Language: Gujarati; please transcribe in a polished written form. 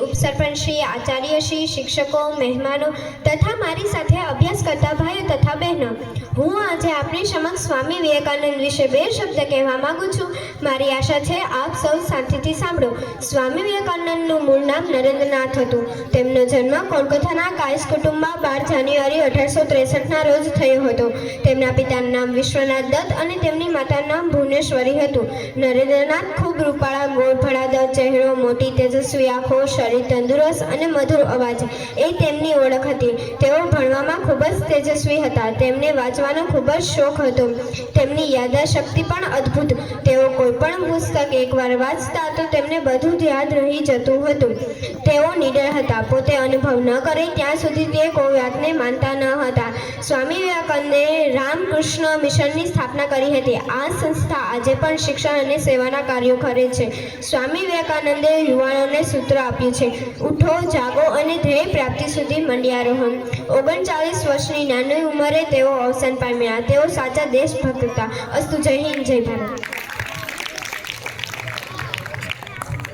ઉપસરપંચશ્રી, આચાર્યશ્રી, શિક્ષકો, મહેમાનો તથા મારી સાથે અભ્યાસ કરતા ભાઈઓ તથા બહેનો, હું આજે આપની સમક્ષ સ્વામી વિવેકાનંદ વિશે બે શબ્દ કહેવા માંગુ છું. મારી આશા છે આપ સૌ શાંતિથી સાંભળો. સ્વામી વિવેકાનંદનું મૂળ નામ નરેન્દ્રનાથ હતું. તેમનો જન્મ કોલકાતાના કાયસ કુટુંબમાં 12 જાન્યુઆરી 1863ના રોજ થયો હતો. તેમના પિતાનું નામ વિશ્વનાથ દત્ત અને તેમની માતાનું નામ ભુવનેશ્વરી હતું. નરેન્દ્રનાથ ખૂબ રૂપાળા, ગોળ ભડાદો ચહેરો, મોટી તેજસ્વી આંખો, શરીર તંદુરસ્ત અને મધુર અવાજ એ તેમની ઓળખ હતી. તેઓ ભણવામાં ખૂબ જ તેજસ્વી હતા. તેમને વાંચવાનો ખૂબ જ શોખ હતો. તેમની યાદશક્તિ પણ અદ્ભુત. તેઓ કોઈ પણ પુસ્તક એકવાર વાંચતા તો તેમને બધું જ યાદ રહી જતું હતું. તેઓ નીડર હતા. પોતે અનુભવ ન કરે ત્યાં સુધી તે કોઈ વાતને માનતા ન હતા. સ્વામી વિવેકાનંદે રામકૃષ્ણ મિશનની સ્થાપના કરી હતી. આ સંસ્થા આજે પણ શિક્ષણ અને સેવાના કાર્યો કરે છે. સ્વામી વિવેકાનંદે યુવાનોને સૂત્ર આપ્યું છે: ઉઠો, જાગો અને ધ્યેય પ્રાપ્તિ સુધી મંડ્યા રહો. 39 વર્ષની નાની ઉંમરે તેઓ અવસાન પામ્યા. તેઓ સાચા દેશભક્ત હતા. અસ્તુ. જય હિન્દ, જય ભારત.